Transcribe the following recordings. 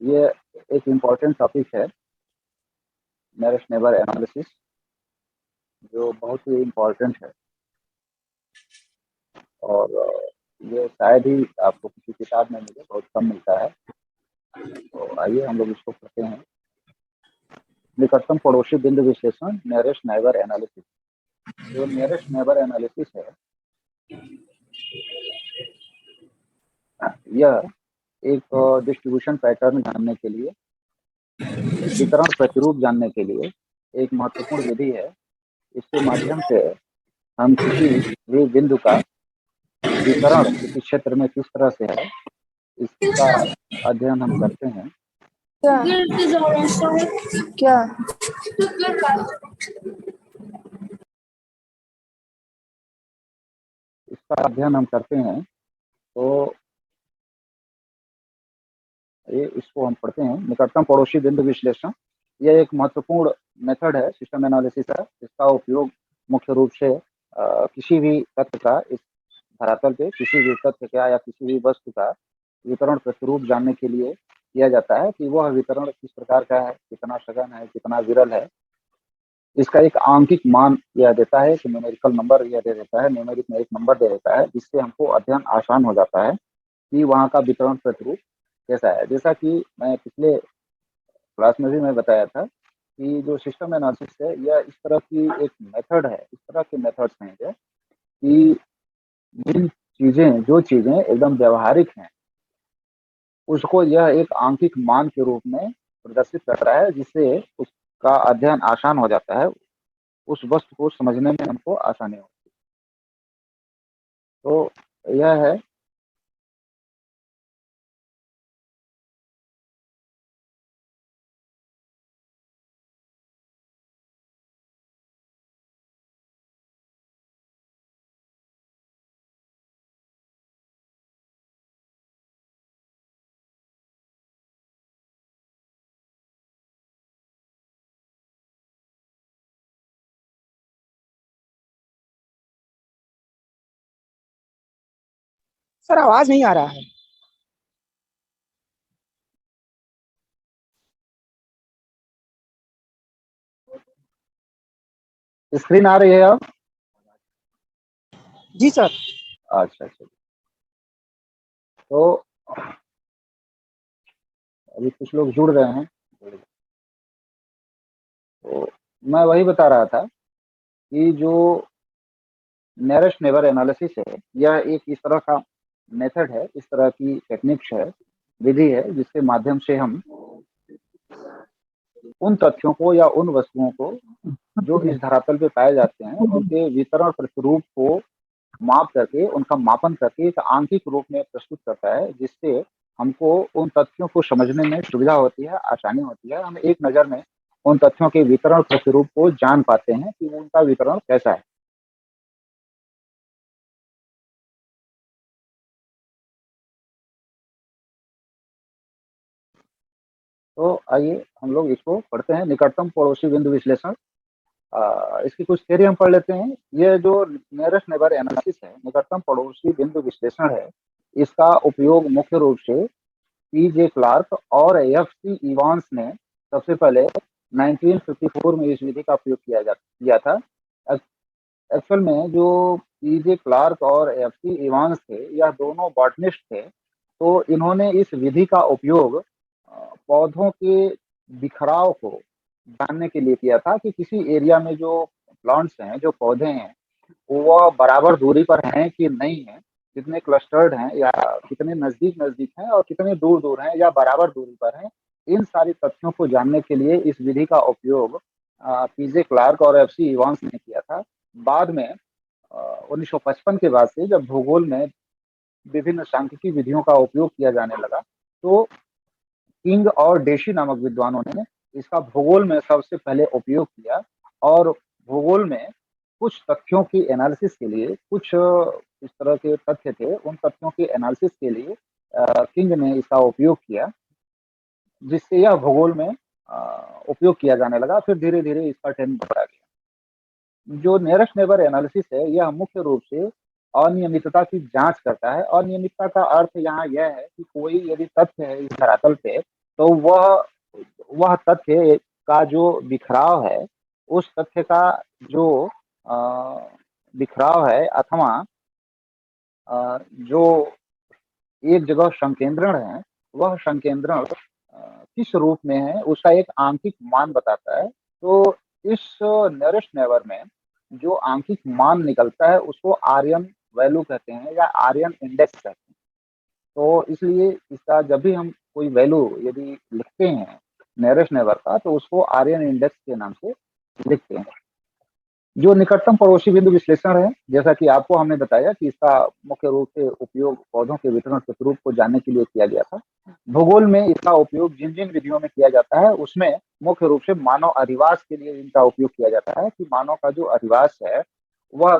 ये एक important topic है, नियरेस्ट नेबर एनालिसिस, जो बहुत ही इम्पोर्टेंट है। और ये शायद ही आपको किसी किताब में मिले, बहुत कम मिलता है। तो आइए हम लोग इसको पढ़ते हैं। निकटतम पड़ोसी बिंदु विश्लेषण, नियरेस्ट नेबर एनालिसिस। जो नियरेस्ट नेबर एनालिसिस है, यह एक डिस्ट्रीब्यूशन पैटर्न जानने के लिए, वितरण प्रतिरूप जानने के लिए एक महत्वपूर्ण विधि है। इसके माध्यम से हम किसी भी बिंदु का वितरण किसी क्षेत्र में किस तरह से है, इसका अध्ययन हम करते हैं। क्या क्या इसका अध्ययन हम करते हैं। तो ये इसको हम पढ़ते हैं। निकटतम पड़ोसी बिंदु विश्लेषण, यह एक महत्वपूर्ण मेथड है, सिस्टम एनालिसिस है। इसका उपयोग मुख्य रूप से किसी भी तथ्य का, इस धरातल पे किसी भी तथ्य का या किसी भी वस्तु का वितरण प्रतिरूप जानने के लिए किया जाता है कि वह वितरण किस प्रकार का है, कितना सघन है, कितना विरल है। इसका एक आंकिक मान यह देता है कि न्यूमेरिकल नंबर यह दे देता है, न्यूमेरिक में एक नंबर दे देता है, जिससे हमको अध्ययन आसान हो जाता है कि वहाँ का वितरण प्रतिरूप कैसा है। जैसा कि मैं पिछले क्लास में भी मैं बताया था कि जो सिस्टम एनालिसिस है, यह इस तरह की एक मेथड है, इस तरह के मेथड्स हैं ये, कि जो चीजें एकदम व्यवहारिक हैं, उसको यह एक आंकिक मान के रूप में प्रदर्शित कर रहा है, जिससे उसका अध्ययन आसान हो जाता है, उस वस्तु को समझने में हमको आसानी होती है। तो यह है। सर, आवाज नहीं आ रहा है। स्क्रीन आ रही है अब? जी सर। अच्छा अच्छा। तो अभी कुछ लोग जुड़ रहे हैं। तो मैं वही बता रहा था कि जो नियरेस्ट नेबर एनालिसिस है, यह एक इस तरह का मेथड है, इस तरह की टेक्निक्स है, विधि है, जिसके माध्यम से हम उन तथ्यों को या उन वस्तुओं को जो इस धरातल पे पाए जाते हैं, उनके वितरण प्रतिरूप को माप करके, उनका मापन करके एक आंकिक रूप में प्रस्तुत करता है, जिससे हमको उन तथ्यों को समझने में सुविधा होती है, आसानी होती है। हम एक नज़र में उन तथ्यों के वितरण प्रतिरूप को जान पाते हैं कि उनका वितरण कैसा है। तो आइए हम लोग इसको पढ़ते हैं। निकटतम पड़ोसी बिंदु विश्लेषण, इसकी कुछ थ्योरी हम पढ़ लेते हैं। ये जो नियरेस्ट नेबर एनालिसिस है, निकटतम पड़ोसी बिंदु विश्लेषण है, इसका उपयोग मुख्य रूप से पीजे क्लार्क और एफ सी इवांस ने सबसे पहले 1954 में इस विधि का उपयोग किया था। एक्चुअल में जो पीजे क्लार्क और एफ सी इवांस थे, यह दोनों बॉटनिस्ट थे। तो इन्होंने इस विधि का उपयोग पौधों के बिखराव को जानने के लिए किया था कि किसी एरिया में जो प्लांट्स हैं, जो पौधे हैं, वो बराबर दूरी पर हैं कि नहीं है, कितने क्लस्टर्ड हैं या कितने नजदीक नजदीक हैं और कितने दूर दूर हैं या बराबर दूरी पर हैं। इन सारी तथ्यों को जानने के लिए इस विधि का उपयोग पीजे क्लार्क और एफ सी इवांस ने किया था। बाद में 1955 के बाद से जब भूगोल में विभिन्न सांख्यिकी विधियों का उपयोग किया जाने लगा, तो किंग और डेशी नामक विद्वानों ने इसका भूगोल में सबसे पहले उपयोग किया। और भूगोल में कुछ तथ्यों की एनालिसिस के लिए, कुछ इस तरह के तथ्य थे, उन तथ्यों की एनालिसिस के लिए किंग ने इसका उपयोग किया, जिससे यह भूगोल में उपयोग किया जाने लगा। फिर धीरे धीरे इसका ट्रेंड बढ़ा गया। जो नियरेस्ट नेबर एनालिसिस है, यह मुख्य रूप से अनियमितता की जांच करता है। अनियमितता का अर्थ यहाँ यह है कि कोई यदि तथ्य है इस धरातल पे, तो वह तथ्य का जो बिखराव है, उस तथ्य का जो अ, बिखराव है, अथवा जो एक जगह संकेंद्रण है, वह संकेंद्रण किस रूप में है, उसका एक आंकिक मान बताता है। तो इस नियरेस्ट नेबर में जो आंकिक मान निकलता है उसको आर्यन वैल्यू कहते हैं या आर्यन इंडेक्स कहते हैं। तो इसलिए इसका जब भी हम कोई वैल्यू यदि लिखते हैं नियरेस्ट नेबर का, तो उसको आर्यन इंडेक्स के नाम से लिखते हैं। जो निकटतम पड़ोसी बिंदु विश्लेषण है, जैसा कि आपको हमने बताया कि इसका मुख्य रूप से उपयोग पौधों के वितरण प्रतिरूप को जानने के लिए किया गया था। भूगोल में इसका उपयोग जिन जिन विधियों में किया जाता है उसमें मुख्य रूप से मानव अधिवास के लिए इनका उपयोग किया जाता है, कि मानव का जो अधिवास है वह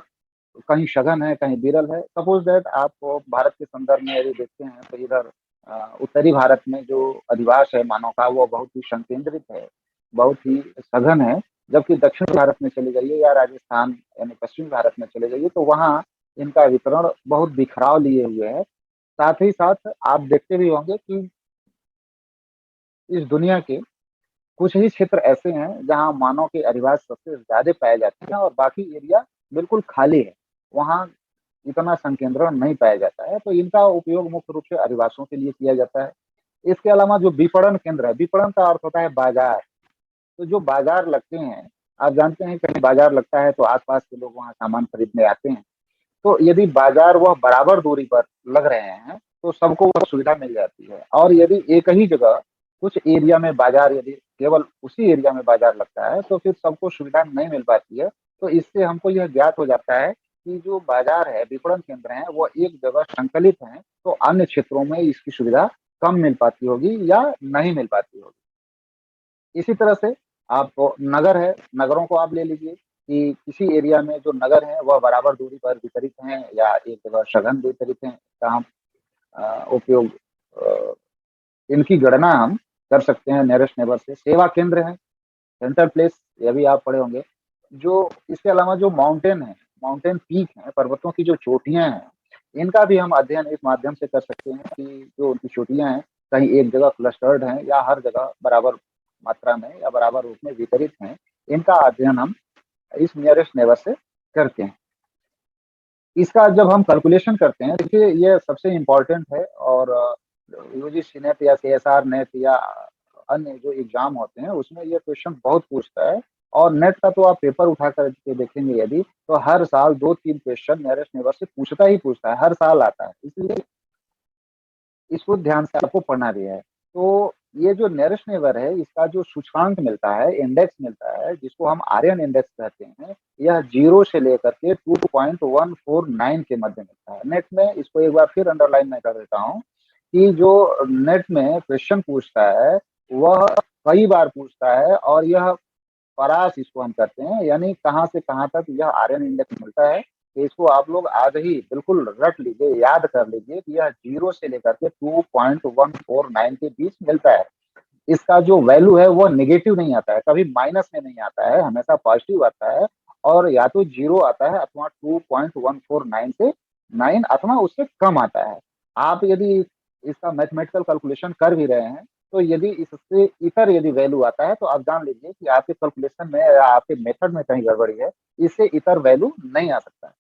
कहीं सघन है, कहीं विरल है। सपोज दैट आप भारत के संदर्भ में यदि देखते हैं तो इधर उत्तरी भारत में जो अधिवास है मानव का, वो बहुत ही संकेंद्रित है, बहुत ही सघन है। जबकि दक्षिण भारत में चले जाइए या राजस्थान यानी पश्चिमी भारत में चले जाइए तो वहाँ इनका वितरण बहुत बिखराव लिए हुए है। साथ ही साथ आप देखते भी होंगे कि इस दुनिया के कुछ ही क्षेत्र ऐसे हैं जहाँ मानव के अधिवास सबसे ज्यादा पाए जाते हैं और बाकी एरिया बिल्कुल खाली है, वहाँ इतना संकेंद्रण नहीं पाया जाता है। तो इनका उपयोग मुख्य रूप से अधिवासों के लिए किया जाता है। इसके अलावा जो विपणन केंद्र है, विपणन का अर्थ होता है बाजार। तो जो बाजार लगते हैं, आप जानते हैं कहीं बाजार लगता है तो आसपास के लोग वहाँ सामान खरीदने आते हैं। तो यदि बाजार वह बराबर दूरी पर लग रहे हैं तो सबको वह सुविधा मिल जाती है। और यदि एक ही जगह कुछ एरिया में बाजार, यदि केवल उसी एरिया में बाजार लगता है तो फिर सबको सुविधा नहीं मिल पाती है। तो इससे हमको यह ज्ञात हो जाता है कि जो बाजार है, विपणन केंद्र है, वो एक जगह संकलित हैं, तो अन्य क्षेत्रों में इसकी सुविधा कम मिल पाती होगी या नहीं मिल पाती होगी। इसी तरह से आप नगर है, नगरों को आप ले लीजिए कि किसी एरिया में जो नगर है वह बराबर दूरी पर वितरित हैं या एक जगह सघन वितरित हैं, का हम उपयोग अ, इनकी गणना हम कर सकते हैं नियरेस्ट नेबर से। सेवा केंद्र है, सेंट्रल प्लेस, ये भी आप पढ़े होंगे। जो इसके अलावा जो माउंटेन है, माउंटेन पीक है, पर्वतों की जो चोटियां हैं, इनका भी हम अध्ययन इस माध्यम से कर सकते हैं कि जो उनकी चोटियां हैं कहीं एक जगह क्लस्टर्ड हैं या हर जगह बराबर मात्रा में या बराबर रूप में वितरित हैं। इनका अध्ययन हम इस नियरेस्ट नेबर से करते हैं। इसका जब हम कैलकुलेशन करते हैं, देखिए ये सबसे इम्पोर्टेंट है। और यूजीसी नेट या सीएसआर नेट या अन्य जो एग्जाम होते हैं उसमें ये क्वेश्चन बहुत पूछता है। और नेट का तो आप पेपर उठा कर के देखेंगे यदि, तो हर साल 2-3 क्वेश्चन नियरेस्ट नेबर से पूछता ही पूछता है, हर साल आता है। इसलिए इसको ध्यान से आपको पढ़ना भी है। तो ये जो नियरेस्ट नेबर है, इसका जो सूचकांक मिलता है, इंडेक्स मिलता है, जिसको हम आर्यन इंडेक्स कहते हैं, यह 0 से लेकर के 2.149 के मध्य मिलता है नेट में। इसको एक बार फिर अंडरलाइन मैं कर देता हूँ कि जो नेट में क्वेश्चन पूछता है वह कई बार पूछता है, और यह परास इसको हम करते हैं, यानी कहाँ से कहाँ तक यह आर्यन इंडेक्स मिलता है। तो इसको आप लोग आज ही बिल्कुल रट लीजिए, याद कर लीजिए कि यह 0 से लेकर के 2.149 के बीच मिलता है। इसका जो वैल्यू है वो नेगेटिव नहीं आता है, कभी माइनस में नहीं आता है, हमेशा पॉजिटिव आता है। और या तो 0 आता है अथवा 2.149 से 9 अथवा उससे कम आता है। आप यदि इसका मैथमेटिकल कैलकुलेशन कर भी रहे हैं तो यदि इससे इतर यदि वैल्यू आता है तो आप जान लीजिए कि आपके कैलकुलेशन में या आपके मेथड में कहीं गड़बड़ी है, इससे इतर वैल्यू नहीं आ सकता है।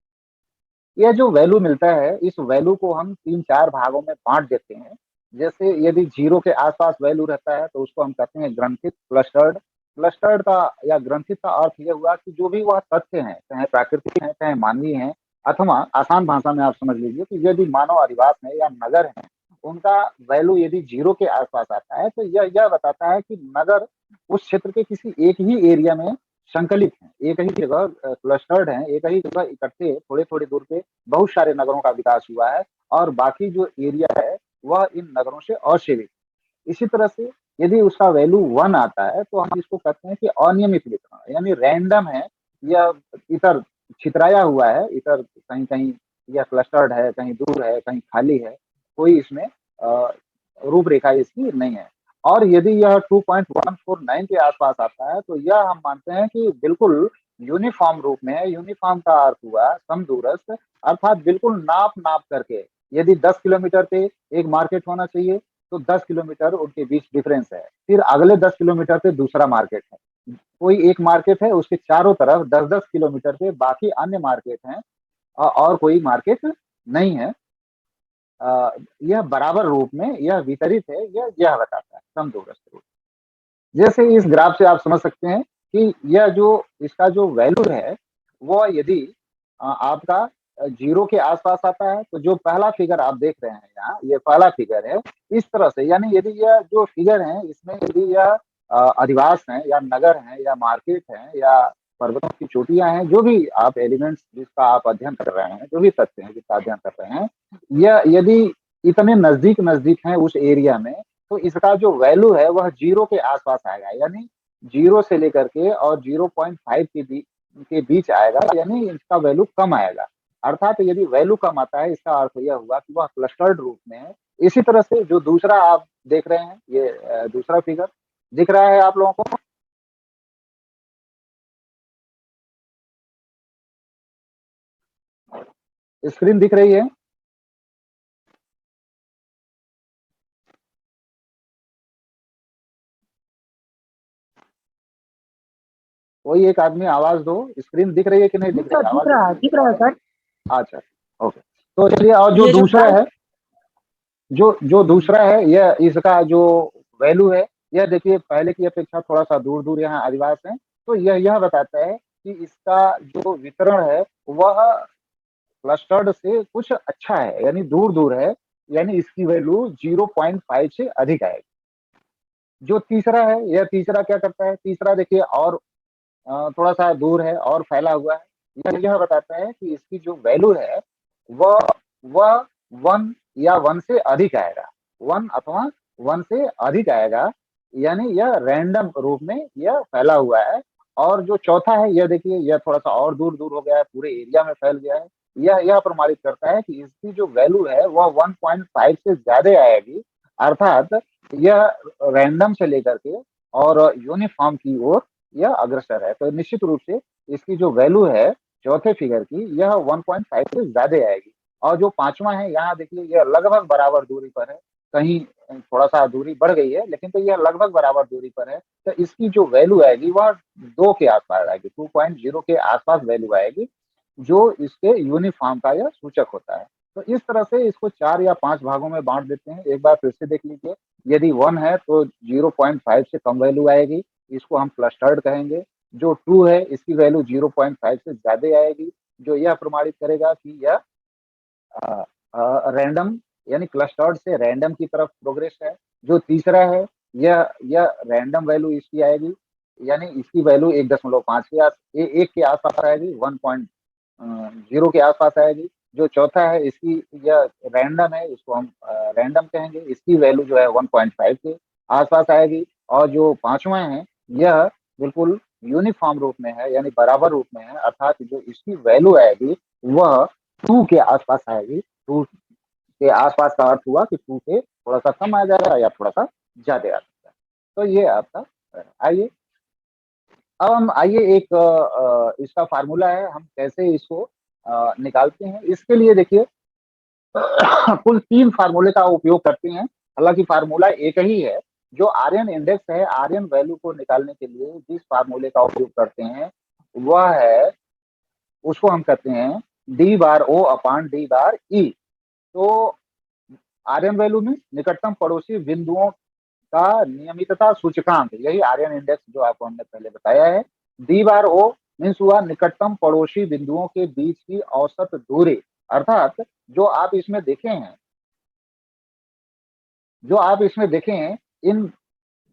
यह जो वैल्यू मिलता है, इस वैल्यू को हम 3-4 भागों में बांट देते हैं। जैसे यदि 0 के आसपास वैल्यू रहता है तो उसको हम कहते हैं ग्रंथित, क्लस्टर्ड। क्लस्टर्ड का या ग्रंथित का अर्थ यह हुआ कि जो भी वह तथ्य हैं, चाहे प्राकृतिक हैं, चाहे मानवीय हैं, अथवा आसान भाषा में आप समझ लीजिए कि यदि मानव अधिवास है या नगर है, उनका वैल्यू यदि 0 के आसपास आता है तो यह बताता है कि नगर उस क्षेत्र के किसी एक ही एरिया में संकलित हैं, एक ही जगह क्लस्टर्ड हैं, एक ही जगह इकट्ठे थोड़े थोड़े दूर पे बहुत सारे नगरों का विकास हुआ है, और बाकी जो एरिया है वह इन नगरों से असेवित। इसी तरह से यदि उसका वैल्यू 1 आता है तो हम इसको कहते हैं कि अनियमित वितरण, यानी रैंडम है, या इधर छितराया हुआ है, इधर कहीं कहीं यह क्लस्टर्ड है, कहीं दूर है, कहीं खाली है, कोई इसमें रूपरेखा इसकी नहीं है। और यदि यह 2.149 के आसपास आता है तो यह हम मानते हैं कि बिल्कुल यूनिफॉर्म रूप में है। यूनिफॉर्म का अर्थ हुआ समदूरस्थ, अर्थात बिल्कुल नाप नाप करके। यदि 10 किलोमीटर पे एक मार्केट होना चाहिए तो 10 किलोमीटर उनके बीच डिफरेंस है। फिर अगले 10 किलोमीटर पे दूसरा मार्केट है, कोई एक मार्केट है, उसके चारों तरफ 10-10 किलोमीटर पे बाकी अन्य मार्केट हैं, और कोई मार्केट नहीं है। यह बराबर रूप में यह वितरित है, यह बताता है समदूरस्थ रूप। जैसे इस ग्राफ से आप समझ सकते हैं कि यह जो इसका जो वैल्यू है वो यदि आपका जीरो के आसपास आता है, तो जो पहला फिगर आप देख रहे हैं यहाँ, ये पहला फिगर है, इस तरह से, यानी यदि यह जो फिगर है इसमें यदि यह अधिवास है या नगर है या मार्केट है या पर्वतों की चोटियां हैं, जो भी आप एलिमेंट्स जिसका आप अध्ययन कर रहे हैं, जो भी तथ्य हैं जिसका अध्ययन कर रहे हैं, यह यदि इतने नजदीक नजदीक है उस एरिया में, तो इसका जो वैल्यू है वह जीरो के आसपास आएगा, यानी जीरो से लेकर के और 0.5 के बीच आएगा, यानी इसका वैल्यू कम आएगा। अर्थात यदि वैल्यू कम आता है, इसका अर्थ यह हुआ कि वह क्लस्टर्ड रूप में है। इसी तरह से जो दूसरा आप देख रहे हैं, ये दूसरा फिगर दिख रहा है आप लोगों को। स्क्रीन दिख रही है? कोई एक आदमी आवाज दो, स्क्रीन दिख रही है कि नहीं दिख रही है? आवाज दिख रहा है सर। अच्छा, ओके। तो चलिए, और जो ये जो दूसरा है, जो जो दूसरा है, यह इसका जो वैल्यू है, यह देखिए पहले की अपेक्षा थोड़ा सा दूर दूर यहाँ अधिवास है, तो यह बताता है कि इसका जो वितरण है वह क्लस्टर्ड से कुछ अच्छा है, यानी दूर दूर है, यानी इसकी वैल्यू 0.5 से अधिक आएगी। जो तीसरा है, यह तीसरा क्या करता है, तीसरा देखिए और थोड़ा सा दूर है और फैला हुआ है, यह बताता है कि इसकी जो वैल्यू है वह वह 1 या 1 से अधिक आएगा, 1 अथवा 1 से अधिक आएगा, यानी यह रैंडम रूप में यह फैला हुआ है। और जो चौथा है, यह देखिए यह थोड़ा सा और दूर दूर हो गया है, पूरे एरिया में फैल गया है। यह प्रमाणित करता है कि इसकी जो वैल्यू है वह 1.5 से ज्यादा आएगी, अर्थात यह रैंडम से लेकर के और यूनिफॉर्म की ओर यह अग्रसर है। तो निश्चित रूप से इसकी जो वैल्यू है चौथे फिगर की, यह 1.5 से ज्यादा आएगी। और जो पांचवा है, यहाँ देखिए यह लगभग बराबर दूरी पर है, कहीं थोड़ा सा दूरी बढ़ गई है, लेकिन तो यह लगभग बराबर दूरी पर है। तो इसकी जो वैल्यू आएगी वह 2 के आसपास आएगी, 2.0 के आसपास वैल्यू आएगी, जो इसके यूनिफॉर्म का यह सूचक होता है। तो इस तरह से इसको 4 या 5 भागों में बांट देते हैं। एक बार फिर से देख लीजिए, यदि 1 है तो 0.5 से कम वैल्यू आएगी, इसको हम क्लस्टर्ड कहेंगे। जो 2 है, इसकी वैल्यू 0.5 से ज्यादा आएगी, जो यह प्रमाणित करेगा कि यह रैंडम, यानी क्लस्टर्ड से रैंडम की तरफ प्रोग्रेस है। जो तीसरा है, यह रैंडम वैल्यू इसकी आएगी, यानी इसकी वैल्यू 1.5 के एक के आसपास आएगी, 1.0 के आसपास आएगी। जो चौथा है, इसकी यह रैंडम है, इसको हम रैंडम कहेंगे, इसकी वैल्यू जो है 1.5 के आसपास आएगी। और जो पांचवा है, यह बिल्कुल यूनिफॉर्म रूप में है, यानी बराबर रूप में है, अर्थात जो इसकी वैल्यू आएगी वह 2 के आसपास आएगी। 2 के आसपास का अर्थ हुआ कि 2 से थोड़ा सा कम आ जाएगा या थोड़ा सा ज्यादा आ सकता है। तो ये आपका आइए, अब हम आइए एक इसका फार्मूला है, हम कैसे इसको निकालते हैं। इसके लिए देखिए कुल 3 फार्मूले का उपयोग करते हैं, हालांकि फार्मूला एक ही है। जो आर्यन इंडेक्स है, आर्यन वैल्यू को निकालने के लिए जिस फार्मूले का उपयोग करते हैं वह है, उसको हम कहते हैं डी बार ओ अपान डी बार ई। तो आर्यन वैल्यू में निकटतम पड़ोसी बिंदुओं का नियमितता सूचकांक, यही आर्यन इंडेक्स जो आपको हमने पहले बताया है। डी बार ओ मीन्स हुआ निकटतम पड़ोसी बिंदुओं के बीच की औसत दूरी, अर्थात जो आप इसमें देखे हैं, इन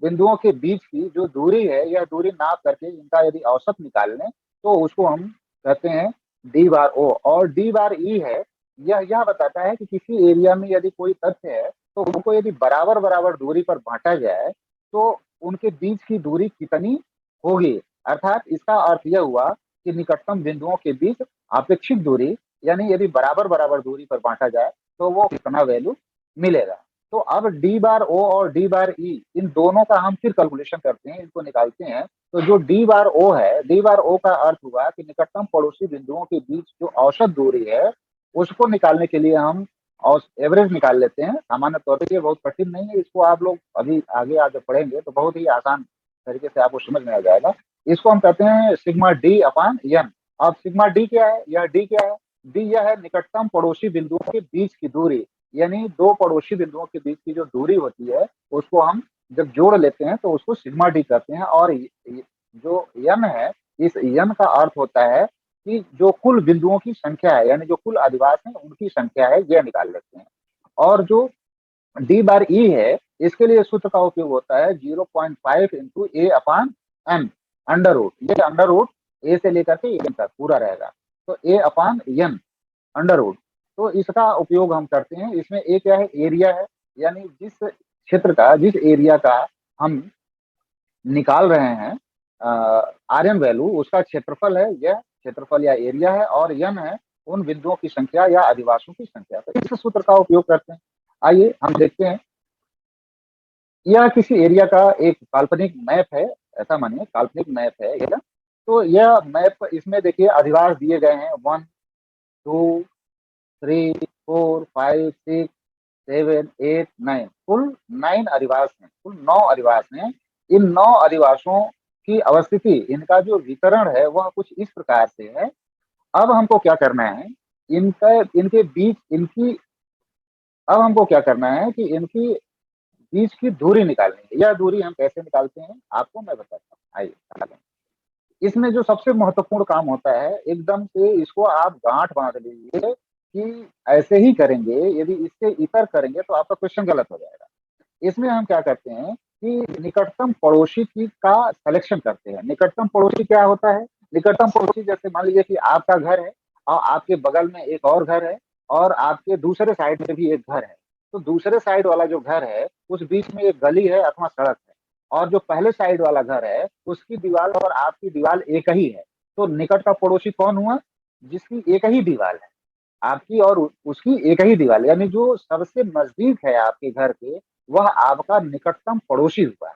बिंदुओं के बीच की जो दूरी है, यह दूरी नाप करके इनका यदि औसत निकाल लें तो उसको हम कहते हैं डी बार ओ। और डी बार ई है, यह बताता है कि किसी एरिया में यदि कोई तथ्य है तो उनको यदि बराबर बराबर दूरी पर बांटा जाए तो उनके बीच की दूरी कितनी होगी। अर्थात इसका अर्थ यह हुआ कि निकटतम बिंदुओं के बीच अपेक्षित दूरी, यानी यदि बराबर बराबर दूरी पर बांटा जाए तो वो कितना वैल्यू मिलेगा। तो अब डी बार ओ और डी बार ई, इन दोनों का हम फिर कैलकुलेशन करते हैं, इनको निकालते हैं। तो जो डी बार ओ है, डी बार ओ का अर्थ हुआ कि निकटतम पड़ोसी बिंदुओं के बीच जो औसत दूरी है उसको निकालने के लिए हम और एवरेज निकाल लेते हैं। सामान्य तौर पर ये बहुत कठिन नहीं है, इसको आप लोग अभी आगे आगे पढ़ेंगे तो बहुत ही आसान तरीके से आपको समझ में आ जाएगा। इसको हम कहते हैं सिग्मा डी अपान एन। अब सिग्मा डी क्या है, यह डी क्या है, डी यह है निकटतम पड़ोसी बिंदुओं के बीच की दूरी, यानी दो पड़ोसी बिंदुओं के बीच की जो दूरी होती है उसको हम जब जोड़ लेते हैं तो उसको सिग्मा डी कहते हैं। और जो यन है, इस यन का अर्थ होता है कि जो कुल बिंदुओं की संख्या है, यानी जो कुल अधिवास है उनकी संख्या है, यह निकाल लेते हैं। और जो डी बार ई है, इसके लिए सूत्र का उपयोग होता है 0.5 इंटू ए अपान एन, अंडर रूट, ये अंडर रूट ए से लेकर के एन तक पूरा रहेगा, तो ए अपान एन अंडर रूट। तो इसका उपयोग हम करते हैं। इसमें ए क्या है, एरिया है, यानी जिस क्षेत्र का, जिस एरिया का हम निकाल रहे हैं आर एन वैल्यू, उसका क्षेत्रफल है, यह क्षेत्रफल या एरिया है, और यन है उन बिंदुओं की संख्या या अधिवासों की संख्या। तो इस सूत्र का उपयोग करते हैं। आइए हम देखते हैं, यह किसी एरिया का एक काल्पनिक मैप है, ऐसा मानिए काल्पनिक मैप है यह। तो यह मैप, इसमें देखिए अधिवास दिए गए हैं 1 2 3 4 5 6 7 8 9, कुल 9 अधिवास हैं, कुल 9 अधिवास हैं। इन 9 अधिवासों की अवस्थिति, इनका जो वितरण है वह कुछ इस प्रकार से है। अब हमको क्या करना है, इनका इनके बीच इनकी अब हमको क्या करना है कि इनकी बीच की दूरी निकालनी है। यह दूरी हम कैसे निकालते हैं आपको मैं बताता हूँ, आइए। इसमें जो सबसे महत्वपूर्ण काम होता है, एकदम से इसको आप गांठ बांध लीजिए कि ऐसे ही करेंगे, यदि इससे इतर करेंगे तो आपका क्वेश्चन गलत हो जाएगा। इसमें हम क्या करते हैं कि निकटतम पड़ोसी की का सिलेक्शन करते हैं। निकटतम पड़ोसी क्या होता है, निकटतम पड़ोसी जैसे मान लीजिए कि आपका घर है और आपके बगल में एक और घर है और आपके दूसरे साइड में भी एक घर है। तो दूसरे साइड वाला जो घर है उस बीच में एक गली है अथवा सड़क है, और जो पहले साइड वाला घर है उसकी दीवार और आपकी दीवार एक ही है। तो निकट का पड़ोसी कौन हुआ, जिसकी एक ही दीवार है, आपकी और उसकी एक ही दीवार, यानी जो सबसे नजदीक है आपके घर के, वह आपका निकटतम पड़ोसी हुआ।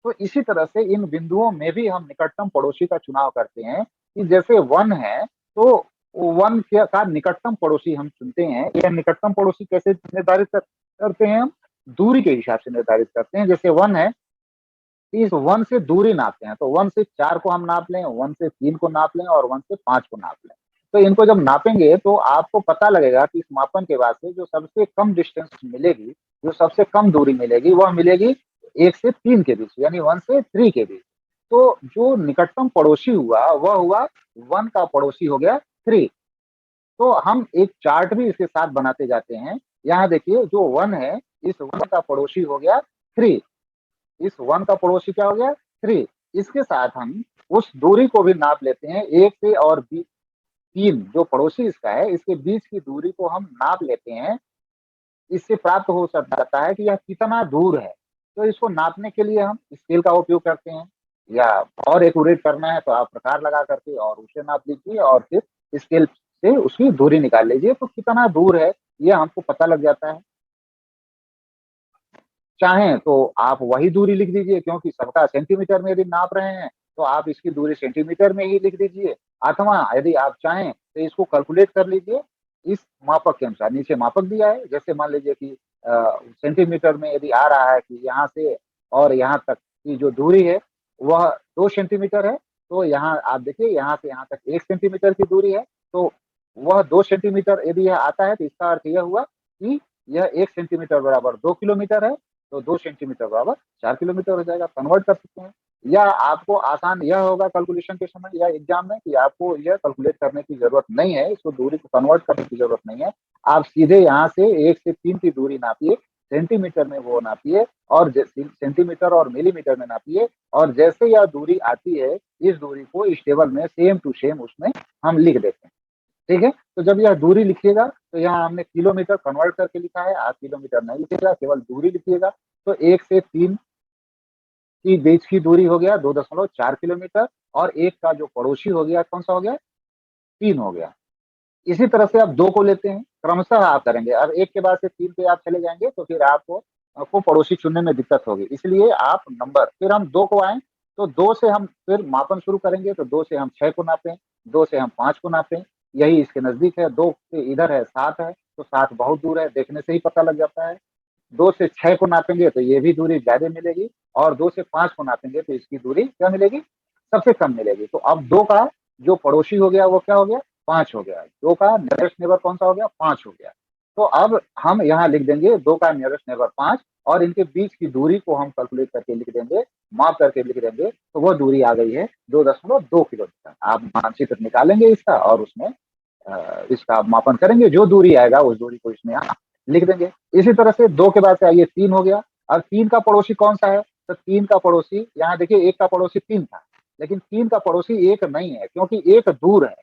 तो इसी तरह से इन बिंदुओं में भी हम निकटतम पड़ोसी का चुनाव करते हैं कि जैसे वन है तो वन का निकटतम पड़ोसी हम चुनते हैं। यह निकटतम पड़ोसी कैसे निर्धारित करते हैं, हम दूरी के हिसाब से निर्धारित करते हैं। जैसे वन है, इस वन से दूरी नापते हैं, तो 1 से 4 को हम नाप लें, 1 से 3 को नाप लें और 1 से 5 को नाप लें। तो इनको जब नापेंगे तो आपको पता लगेगा कि इस मापन के बाद से जो सबसे कम डिस्टेंस मिलेगी, जो सबसे कम दूरी मिलेगी, वह मिलेगी 1 से 3 के बीच, यानी 1 से 3 के बीच। तो जो निकटतम पड़ोसी हुआ वह हुआ 1 का पड़ोसी हो गया 3। तो हम एक चार्ट भी इसके साथ बनाते जाते हैं। यहाँ देखिए जो 1 है, इस 1 का पड़ोसी हो गया 3, इस 1 का पड़ोसी क्या हो गया 3। इसके साथ हम उस दूरी को भी नाप लेते हैं, 1 से और 3 जो पड़ोसी इसका है, इसके बीच की दूरी को हम नाप लेते हैं। इससे प्राप्त हो सकता है कि यह कितना दूर है। तो इसको नापने के लिए हम स्केल का उपयोग करते हैं, या और एक्यूरेट करना है तो आप प्रकार लगा करके और उसे नाप लीजिए और फिर स्केल से उसकी दूरी निकाल लीजिए। तो कितना दूर है यह हमको पता लग जाता है। चाहें तो आप वही दूरी लिख दीजिए, क्योंकि सबका सेंटीमीटर में यदि नाप रहे हैं तो आप इसकी दूरी सेंटीमीटर में ही लिख दीजिए। अथवा यदि आप चाहें तो इसको कैलकुलेट कर लीजिए इस मापक के अनुसार। नीचे मापक दिया है, जैसे मान लीजिए कि सेंटीमीटर में यदि आ रहा है कि यहाँ से और यहाँ तक की जो दूरी है वह 2 सेंटीमीटर है, तो यहाँ आप देखिए यहाँ से यहाँ तक 1 सेंटीमीटर की दूरी है। तो वह 2 सेंटीमीटर यदि यह आता है तो इसका अर्थ यह हुआ कि यह 1 सेंटीमीटर बराबर 2 किलोमीटर है। तो 2 सेंटीमीटर बराबर 4 किलोमीटर हो जाएगा। कन्वर्ट कर सकते हैं, या आपको आसान यह होगा कैलकुलेशन के समय या एग्जाम में कि आपको यह कैलकुलेट करने की जरूरत नहीं है, इसको दूरी को कन्वर्ट करने की जरूरत नहीं है। आप सीधे यहाँ से 1 से 3 की दूरी नापिए, सेंटीमीटर में वो नापिए और सेंटीमीटर और मिलीमीटर में नापिए, और जैसे यह दूरी आती है इस दूरी को इस टेबल में सेम टू सेम उसमें हम लिख देते हैं। ठीक है, तो जब यह दूरी लिखिएगा तो यहाँ हमने किलोमीटर कन्वर्ट करके लिखा है, आप किलोमीटर नहीं लिखिएगा, केवल दूरी लिखिएगा। तो 1 से 3 की बीच की दूरी हो गया 2.4 किलोमीटर, और एक का जो पड़ोसी हो गया कौन सा हो गया 3 हो गया। इसी तरह से आप 2 को लेते हैं, क्रमशः आप करेंगे। अब 1 के बाद से 3 पे आप चले जाएंगे तो फिर आपको पड़ोसी चुनने में दिक्कत होगी, इसलिए आप नंबर, फिर हम 2 को आए तो 2 से हम फिर मापन शुरू करेंगे। तो 2 से हम 6 को नापें, 2 से हम 5 को नापें, यही इसके नजदीक है। 2 से इधर है 7 है, तो 7 बहुत दूर है, देखने से ही पता लग जाता है। 2 से 6 को नापेंगे तो ये भी दूरी ज्यादा मिलेगी, और 2 से 5 को नापेंगे तो इसकी दूरी क्या मिलेगी, सबसे कम मिलेगी। तो अब 2 का जो पड़ोसी हो गया वो क्या हो गया, 5 हो गया। 2 का नियरेस्ट नेबर कौन सा हो गया, 5 हो गया। तो अब हम यहाँ लिख देंगे 2 का नियरेस्ट नेबर 5, और इनके बीच की दूरी को हम कैलकुलेट करके लिख देंगे, माप करके लिख देंगे, तो वो दूरी आ गई है 2.2 किलोमीटर। आप मानचित्र निकालेंगे इसका और उसमें इसका मापन करेंगे, जो दूरी आएगा उस दूरी को इसमें यहाँ लिख देंगे। इसी तरह से 2 के बाद से आइए 3 हो गया। अब 3 का पड़ोसी कौन सा है, तो 3 का पड़ोसी यहाँ देखिए, 1 का पड़ोसी 3 था, लेकिन 3 का पड़ोसी 1 नहीं है, क्योंकि 1 दूर है।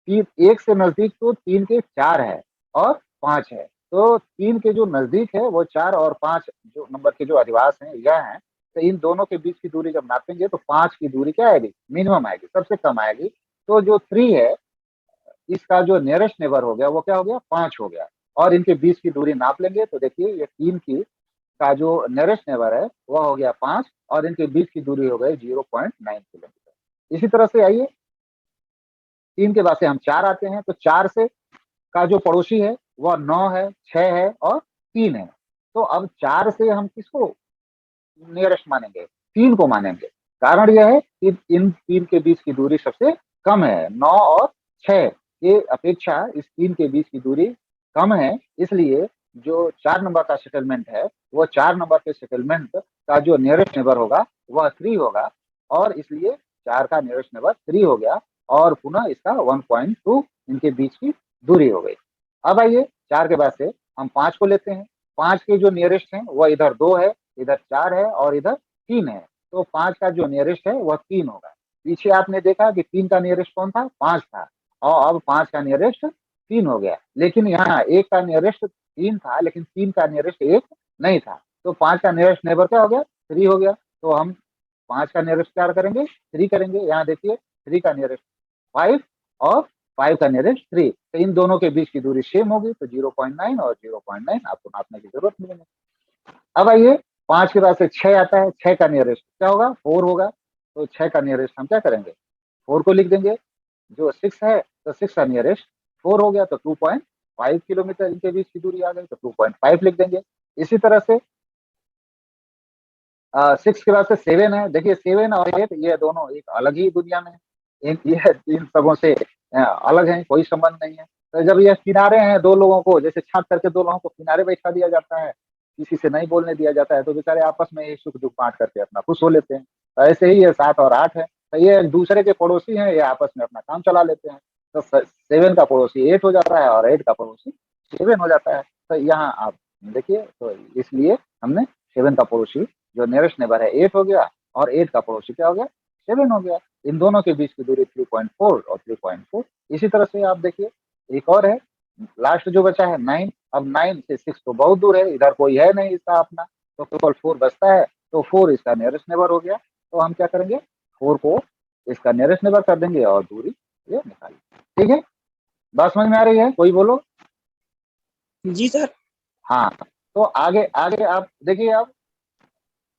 1 से नजदीक तो 3 के 4 है और 5 है। तो 3 के जो नजदीक है वो 4 और 5 जो नंबर के जो अधिवास हैं यह है। तो इन दोनों के बीच की दूरी जब नापेंगे तो 5 की दूरी क्या आएगी, मिनिमम आएगी, सबसे कम आएगी। तो जो 3 है इसका जो नियरेस्ट नेबर हो गया वो क्या हो गया, 5 हो गया। और इनके बीच की दूरी नाप लेंगे तो देखिए ये 3 की का जो नियरेस्ट नेबर है वह हो गया 5, और इनके बीच की दूरी हो गई 0.9 किलोमीटर। इसी तरह से आइए 3 के बाद से हम 4 आते हैं, तो 4 से का जो पड़ोसी है वह 9 है, 6 है और 3 है। तो अब 4 से हम किसको नियरेस्ट मानेंगे, 3 को मानेंगे। कारण यह है कि इन 3 के बीच की दूरी सबसे कम है, 9 और 6 के अपेक्षा इस 3 के बीच की दूरी कम है। इसलिए जो 4 नंबर का सेटलमेंट है वो 4 नंबर के सेटलमेंट का जो नियरेस्ट नेबर होगा वह 3 होगा, और इसलिए 4 का नियरेस्ट नेबर 3 हो गया, और पुनः इसका 1.2 इनके बीच की दूरी हो गई। अब आइए 4 के बाद से हम 5 को लेते हैं। 5 के जो नियरेस्ट हैं वह इधर 2 है, इधर 4 है और इधर 3 है। तो 5 का जो नियरेस्ट है वह 3 होगा। पीछे आपने देखा कि 3 का नियरेस्ट कौन था, 5 था, और अब 5 का नियरेस्ट 3 हो गया। लेकिन यहाँ 1 का नियरेस्ट 3 था, लेकिन 3 का नियरेस्ट 1 नहीं था। तो 5 का नियरेस्ट नेबर क्या हो गया, 3 हो गया। तो हम 5 का नियरेस्ट क्या करेंगे, 3 करेंगे। यहाँ देखिए 3 का नियरेस्ट 5 और 5 का नियरेस्ट 3, तो इन दोनों के बीच की दूरी सेम होगी, तो 0.9 और 0.9 आपको नापने की जरूरत नहीं है। अब आइए 5 के बाद से 6 आता है। 6 का नियरेस्ट क्या होगा, 4 होगा। तो 6 का नियरेस्ट हम क्या करेंगे, 4 को लिख देंगे। जो 6 है तो 6 का नियरेस्ट 4 हो गया, तो 2.5 किलोमीटर इनके बीच की दूरी आ गई, तो 2.5 लिख देंगे। इसी तरह से 6 के बाद से 7 है। देखिए 7 और 8 ये दोनों एक अलग ही दुनिया में ये इन सबों से अलग है, कोई संबंध नहीं है। तो जब ये किनारे हैं, दो लोगों को जैसे छाप करके दो लोगों को किनारे बैठा दिया जाता है, किसी से नहीं बोलने दिया जाता है, तो बेचारे आपस में ही सुख दुख बांट करके अपना खुश हो लेते हैं। तो ऐसे ही ये 7 और 8 है, तो ये एक दूसरे के पड़ोसी हैं, ये आपस में अपना काम चला लेते हैं। तो 7 का पड़ोसी 8 हो जाता है और 8 का पड़ोसी 7 हो जाता है। तो यहाँ आप देखिए, तो इसलिए हमने 7 का पड़ोसी जो नियरेस्ट नेबर है 8 हो गया, और 8 का पड़ोसी क्या हो गया, 7 हो गया। इन दोनों के बीच की दूरी 3.4 और 3.4। इसी तरह से आप देखिए एक और है, लास्ट जो बचा है 9। अब 9 से 6 तो बहुत दूर है, इधर कोई है नहीं इसका अपना, तो केवल 4 बचता है। तो 4 इसका नियरेस्ट नेबर हो गया। तो हम क्या करेंगे, 4 को इसका नियरेस्ट नेबर कर देंगे और दूरी ये निकालेंगे। ठीक है, बात समझ में आ रही है, कोई बोलो। जी सर। हाँ, तो आगे आगे आप देखिए।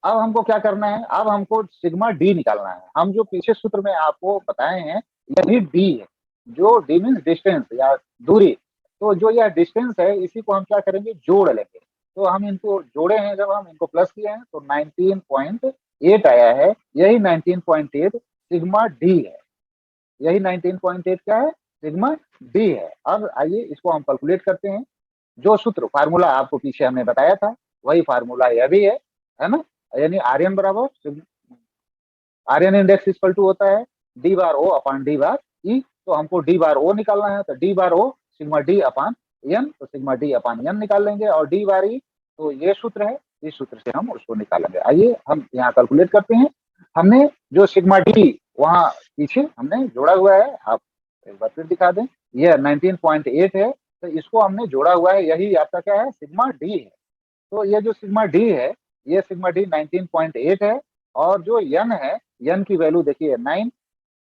अब हमको क्या करना है, अब हमको सिग्मा डी निकालना है। हम जो पीछे सूत्र में आपको बताए हैं यही डी है, जो डी मीन्स डिस्टेंस या दूरी। तो जो यह डिस्टेंस है इसी को हम क्या करेंगे, जोड़ लेंगे। तो हम इनको जोड़े हैं, जब हम इनको प्लस किए हैं तो 19.8 आया है। यही 19.8 सिग्मा डी है। यही 19.8 क्या है, सिग्मा डी है। अब आइए इसको हम कैलकुलेट करते हैं। जो सूत्र फार्मूला आपको पीछे हमने बताया था वही फार्मूला यह भी है ना। यानी आर्यन बराबर आर्यन इंडेक्स इक्वल टू होता है डी बार ओ अपान डी बार ई। तो हमको डी बार ओ निकालना है, तो डी बार ओ सिग्मा डी अपान एन, तो सिग्मा डी अपान एन निकाल लेंगे। और डी बार ई तो ये सूत्र है, इस सूत्र से हम उसको निकालेंगे। आइए हम यहाँ कैलकुलेट करते हैं। हमने जो सिग्मा डी वहाँ पीछे हमने जोड़ा हुआ है, आप एक बार फिर दिखा दें। यह 19.8 है, तो इसको हमने जोड़ा हुआ है, यही आपका क्या है, सिग्मा डी है। तो ये जो सिग्मा डी है, ये सिग्मा डी 19.8 है। और जो यन है, यन की वैल्यू देखिए 9,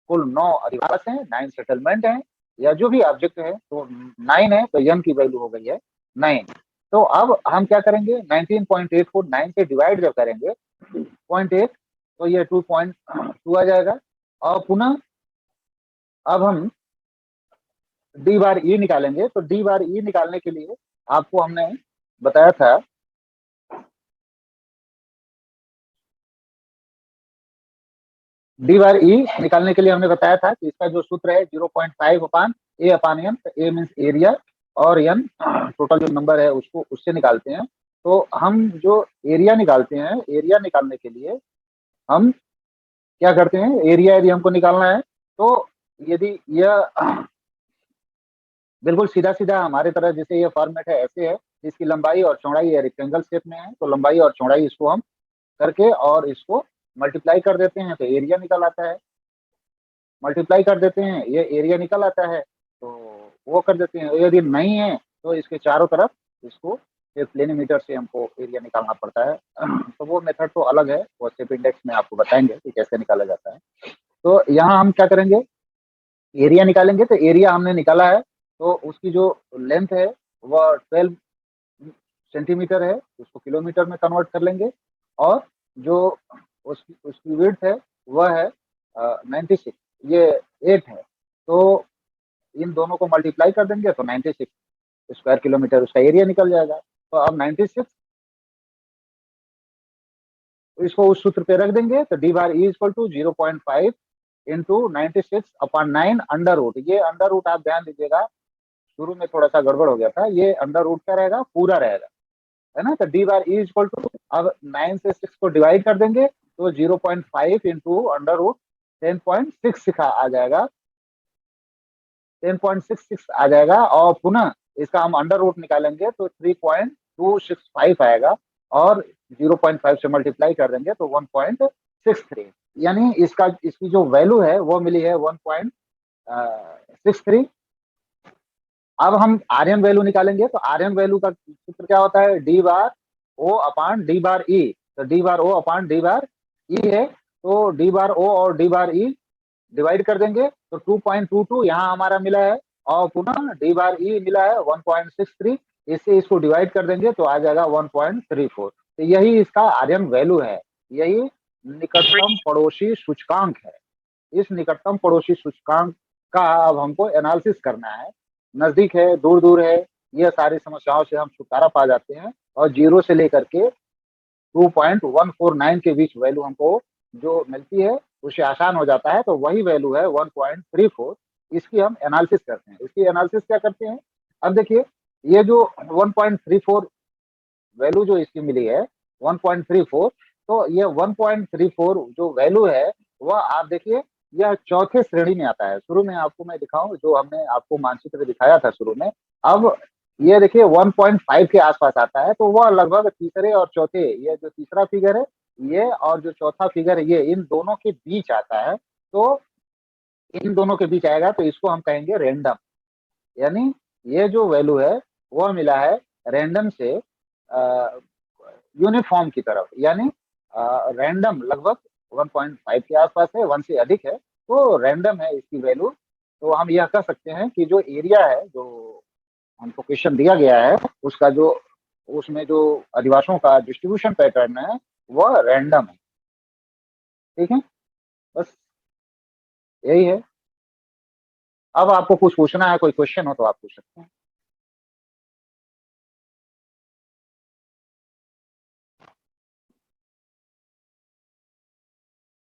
कुल 9 अधिवास हैं, 9 सेटलमेंट हैं, या जो भी ऑब्जेक्ट है तो 9 है, तो यन की वैल्यू हो गई है 9। तो अब हम क्या करेंगे, 19.8 को 9 से डिवाइड जब करेंगे 0.8, तो ये 2.2 आ जाएगा। और पुनः अब हम डी बार ई निकालेंगे। तो डी बार ई निकालने के लिए आपको हमने बताया था डी बार ई निकालने के लिए हमने बताया था कि इसका जो सूत्र है 0.5 अपान ए अपान एन, ए मीन्स एरिया और एन टोटल जो नंबर है उसको उससे निकालते हैं। तो हम जो एरिया निकालते हैं, एरिया निकालने के लिए हम क्या करते हैं, एरिया यदि हमको निकालना है तो यदि यह बिल्कुल सीधा सीधा हमारे तरह जैसे ये फॉर्मेट है ऐसे है, इसकी लंबाई और चौड़ाई है रेक्टेंगल शेप में है, तो लंबाई और चौड़ाई इसको हम करके और इसको मल्टीप्लाई कर देते हैं तो एरिया निकल आता है। मल्टीप्लाई कर देते हैं, ये एरिया निकल आता है, तो वो कर देते हैं। यदि नहीं है तो इसके चारों तरफ इसको फिर प्लेनीमीटर से हमको एरिया निकालना पड़ता है। तो वो मेथड तो अलग है, वो स्टेप इंडेक्स में आपको बताएंगे कि कैसे निकाला जाता है। तो यहाँ हम क्या करेंगे, एरिया निकालेंगे। तो एरिया हमने निकाला है, तो उसकी जो लेंथ है वह 12 सेंटीमीटर है, उसको किलोमीटर में कन्वर्ट कर लेंगे। और जो उसकी उसकी विड्थ है वह है 96, ये 8 है। तो इन दोनों को मल्टीप्लाई कर देंगे तो 96 स्क्वायर किलोमीटर उसका एरिया निकल जाएगा। तो अब 96 इसको उस सूत्र पे रख देंगे, तो D bar E equal to 0.5 into 96 upon 9 under root. ये अंडर रूट आप ध्यान दीजिएगा, शुरू में थोड़ा सा गड़बड़ हो गया था, ये अंडर रूट का रहेगा, पूरा रहेगा, है ना। तो D bar E equal to, अब 9 से 6 को डिवाइड कर देंगे तो 0.5 इंटू अंडर रूट 10.6 आ जाएगा, 10.66 आ जाएगा। और पुनः इसका हम अंडर रूट निकालेंगे तो 3.265 आएगा, और 0.5 से मल्टीप्लाई कर देंगे तो 1.63, यानी इसकी जो वैल्यू है वो मिली है 1.63। अब हम आर एम वैल्यू निकालेंगे, तो आर एम वैल्यू का सूत्र क्या होता है, डी बार ओ अपान डी बार ई। तो डी बार ओ अपान डी बार ई है, तो डी बार ओ और डी बार ई डिवाइड कर देंगे तो 2.22 यहाँ हमारा मिला है, और पुनः डी बार ई मिला है 1.63, इससे इसको डिवाइड कर देंगे तो आ जाएगा 1.34। तो यही इसका आर्यन वैल्यू है, यही निकटतम पड़ोसी सूचकांक है। इस निकटतम पड़ोसी सूचकांक का अब हमको एनालिसिस करना है, नजदीक है दूर दूर है, ये सारी समस्याओं से हम छुटकारा पा जाते हैं। और 0 से लेकर के 2.149 के बीच वैल्यू हमको जो मिलती है उससे आसान हो जाता है, तो वही वैल्यू है 1.34। इसकी हम एनालिसिस करते हैं। इसकी एनालिसिस क्या करते हैं, अब देखिए ये जो 1.34 वैल्यू जो इसकी मिली है 1.34, तो ये 1.34 जो वैल्यू है वह आप देखिए यह चौथे श्रेणी में आता है। शुरू में आपको मैं दिखाऊं, जो हमने आपको मानचित्र दिखाया था शुरू में, अब ये देखिए 1.5 के आसपास आता है, तो वह लगभग तीसरे और चौथे, ये जो तीसरा फिगर है ये और जो चौथा फिगर है ये इन दोनों के बीच आता है। तो इन दोनों के बीच आएगा तो इसको हम कहेंगे रेंडम, यानी ये जो वैल्यू है वह मिला है रैंडम से यूनिफॉर्म की तरफ, यानी रैंडम लगभग 1.5 के आसपास है, 1 से अधिक है तो रैंडम है इसकी वैल्यू। तो हम यह कह सकते हैं कि जो एरिया है, जो हमको क्वेश्चन दिया गया है उसका जो उसमें जो अधिवासों का डिस्ट्रीब्यूशन पैटर्न है वह रैंडम है। ठीक है, बस यही है। अब आपको कुछ पूछना है, कोई क्वेश्चन हो तो आप पूछ सकते हैं।